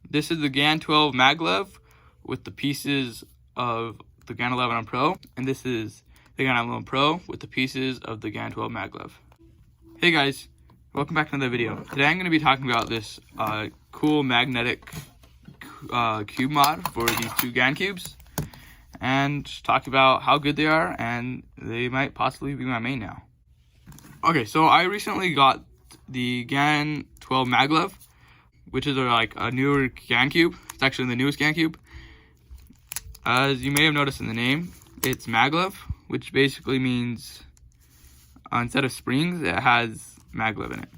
This is the GAN 12 maglev with the pieces of the GAN 11 Pro, and this is the GAN 11 Pro with the pieces of the GAN 12 maglev. Hey guys, welcome back to another video. Today I'm going to be talking about this cool magnetic cube mod for these two GAN cubes, and talk about how good they are, and they might possibly be my main now. Okay, so I recently got the GAN 12 maglev, which is a newer GAN cube. It's actually the newest GAN cube. As you may have noticed in the name, it's maglev, which basically means instead of springs, it has maglev in it.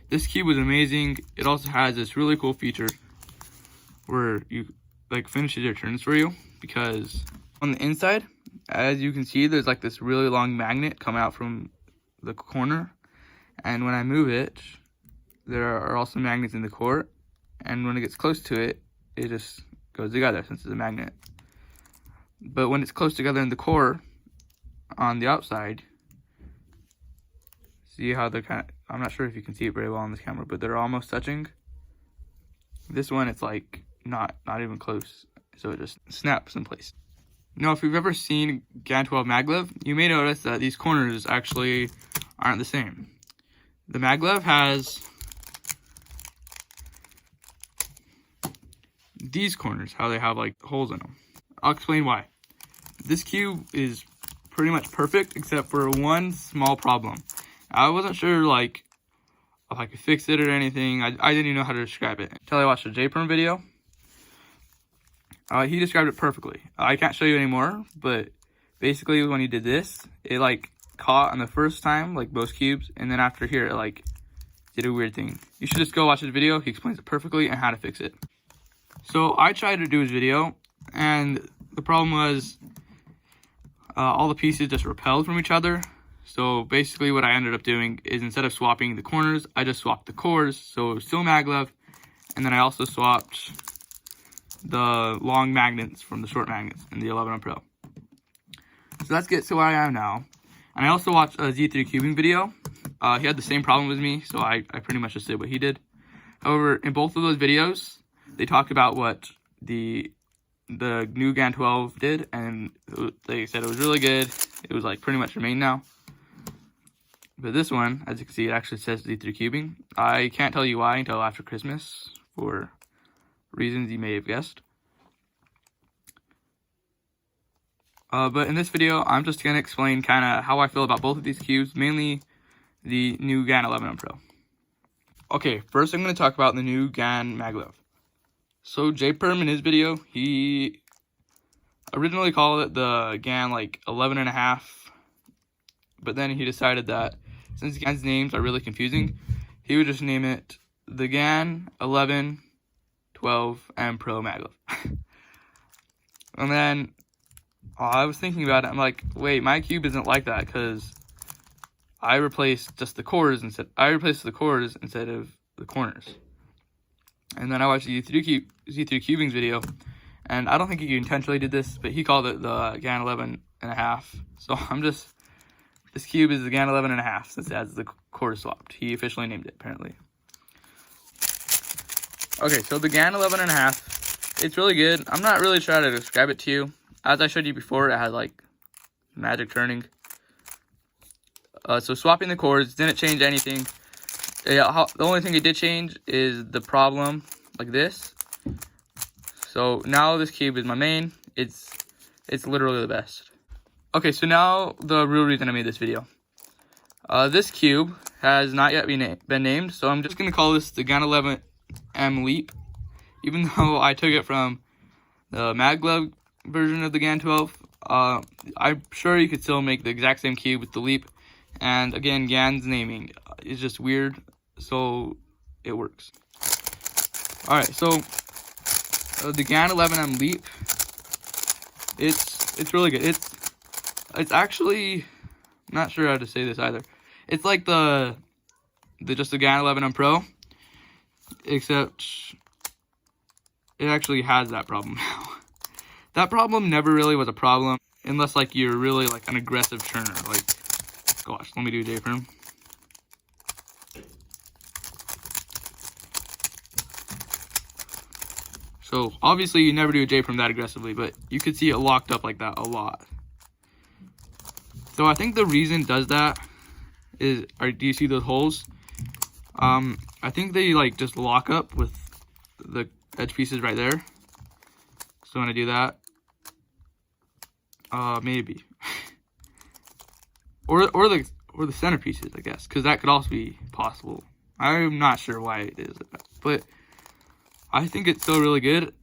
This cube was amazing. It also has this really cool feature where you finishes your turns for you, because on the inside, as you can see, there's this really long magnet coming out from the corner, and when I move it, there are also magnets in the core, and when it gets close to it, it just goes together since it's a magnet. But when it's close together in the core, on the outside, see how they're I'm not sure if you can see it very well on this camera, but they're almost touching. This one, it's not even close, so it just snaps in place. Now, if you've ever seen GAN 12 maglev, you may notice that these corners actually aren't the same. The maglev has these corners, how they have holes in them. I'll explain why. This cube is pretty much perfect except for one small problem. I wasn't sure if I could fix it or anything. I didn't even know how to describe it until I watched a J-Perm video. He described it perfectly. I can't show you anymore, but basically when he did this, it caught on the first time, like most cubes, and then after here, it did a weird thing. You should just go watch his video. He explains it perfectly and how to fix it. So I tried to do his video, and the problem was all the pieces just repelled from each other. So basically what I ended up doing is, instead of swapping the corners, I just swapped the cores, so it was still maglev, and then I also swapped the long magnets from the short magnets in the 11 Pro. So that's gets to where I am now. And I also watched a Z3 cubing video. He had the same problem as me, so I pretty much just did what he did. However, in both of those videos, they talked about what the new GAN 12 did, and they said it was really good. It was pretty much your main now. But this one, as you can see, it actually says Z3 cubing. I can't tell you why until after Christmas, for reasons you may have guessed. But in this video, I'm just going to explain kind of how I feel about both of these cubes, mainly the new GAN 11 Pro. Okay, first I'm going to talk about the new GAN maglev. So J-Perm in his video, he originally called it the GAN 11.5, but then he decided that since GAN's names are really confusing, he would just name it the GAN 11, 12, and Pro maglev. And then I was thinking about it. I'm like, wait, my cube isn't like that, because I replaced the cores instead of the corners. And then I watched the Z3 cubing's video, and I don't think he intentionally did this, but he called it the GAN 11.5. So this cube is the GAN 11.5 since it has the core swapped. He officially named it, apparently. Okay, so the GAN 11.5, it's really good. I'm not really sure how to describe it to you. As I showed you before, it had magic turning. So swapping the cores didn't change anything. The only thing it did change is the problem, like this. So now this cube is my main. It's literally the best. Okay, so now the real reason I made this video. This cube has not yet been named, so I'm just going to call this the GAN 11M Leap, even though I took it from the maglev version of the GAN 12. I'm sure you could still make the exact same cube with the Leap, and again, GAN's naming is just weird, so it works. Alright, so the GAN 11M Leap, it's really good. It's actually, not sure how to say this either. It's like the GAN 11M Pro, except it actually has that problem now. That problem never really was a problem, unless you're really an aggressive turner. Gosh, let me do J-Perm. So obviously you never do a J-perm that aggressively, but you could see it locked up like that a lot. So I think the reason it does that is, do you see those holes? I think they like just lock up with the edge pieces right there. So when I do that, maybe, or the center pieces, I guess, because that could also be possible. I'm not sure why it is, but I think it's still really good.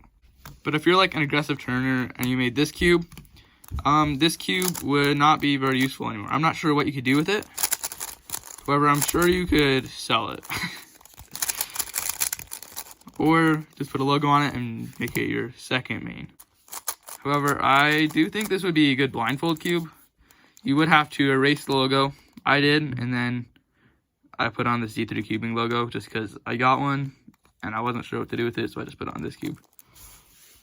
But if you're like an aggressive turner and you made this cube would not be very useful anymore. I'm not sure what you could do with it. However, I'm sure you could sell it. Or just put a logo on it and make it your second main. However, I do think this would be a good blindfold cube. You would have to erase the logo. I did, and then I put on this D3 cubing logo just because I got one and I wasn't sure what to do with it, so I just put it on this cube.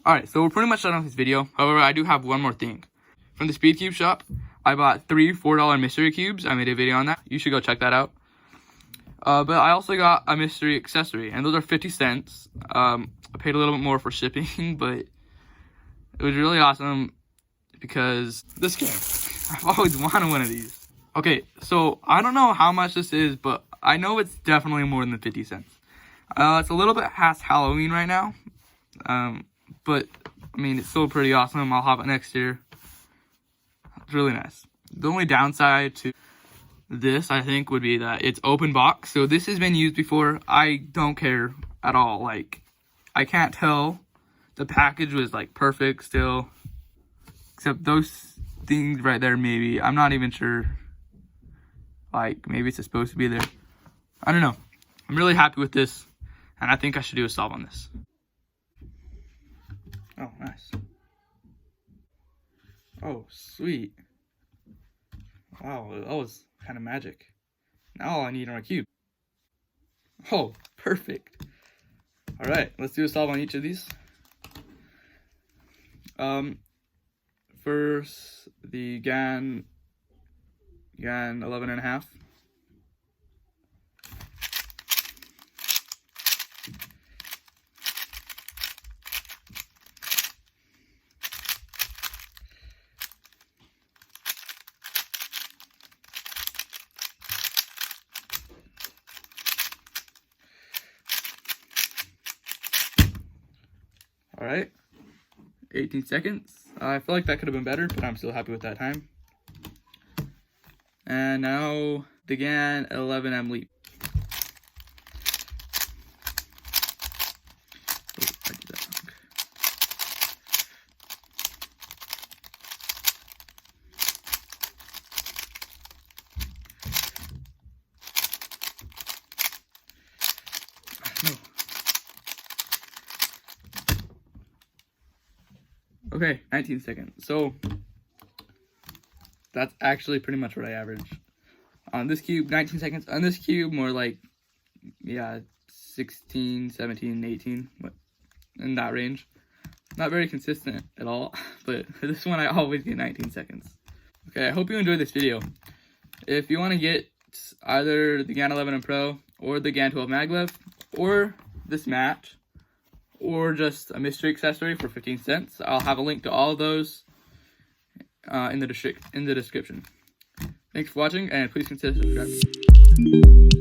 Alright, so we're pretty much done with this video. However, I do have one more thing. From the Speed Cube shop, I bought 3 $4 mystery cubes. I made a video on that. You should go check that out. But I also got a mystery accessory, and those are 50 cents. I paid a little bit more for shipping, but it was really awesome because this game, I've always wanted one of these. Okay, so I don't know how much this is, but I know it's definitely more than 50 cents. It's a little bit past Halloween right now, but I mean, it's still pretty awesome. I'll have it next year. It's really nice. The only downside to this, I think, would be that it's open box. So this has been used before. I don't care at all. Like, I can't tell. The package was like perfect still, except those things right there. Maybe I'm not even sure. Like, maybe it's supposed to be there. I don't know. I'm really happy with this, and I think I should do a solve on this. Oh, nice. Oh, sweet. Wow, that was kind of magic. Now all I need are my cube. Oh, perfect. All right, let's do a solve on each of these. First, the GAN 11.5. All right, 18 seconds. I feel like that could have been better, but I'm still happy with that time. And now the GAN 11M leap. Oh, I did that wrong. No. Okay, 19 seconds. So that's actually pretty much what I average. On this cube, 19 seconds. On this cube, more like, yeah, 16, 17, 18, in that range. Not very consistent at all, but for this one, I always get 19 seconds. Okay, I hope you enjoyed this video. If you want to get either the GAN 11M Pro or the GAN 12 maglev or this match, or just a mystery accessory for 15 cents. I'll have a link to all of those in the description. Thanks for watching, and please consider subscribing.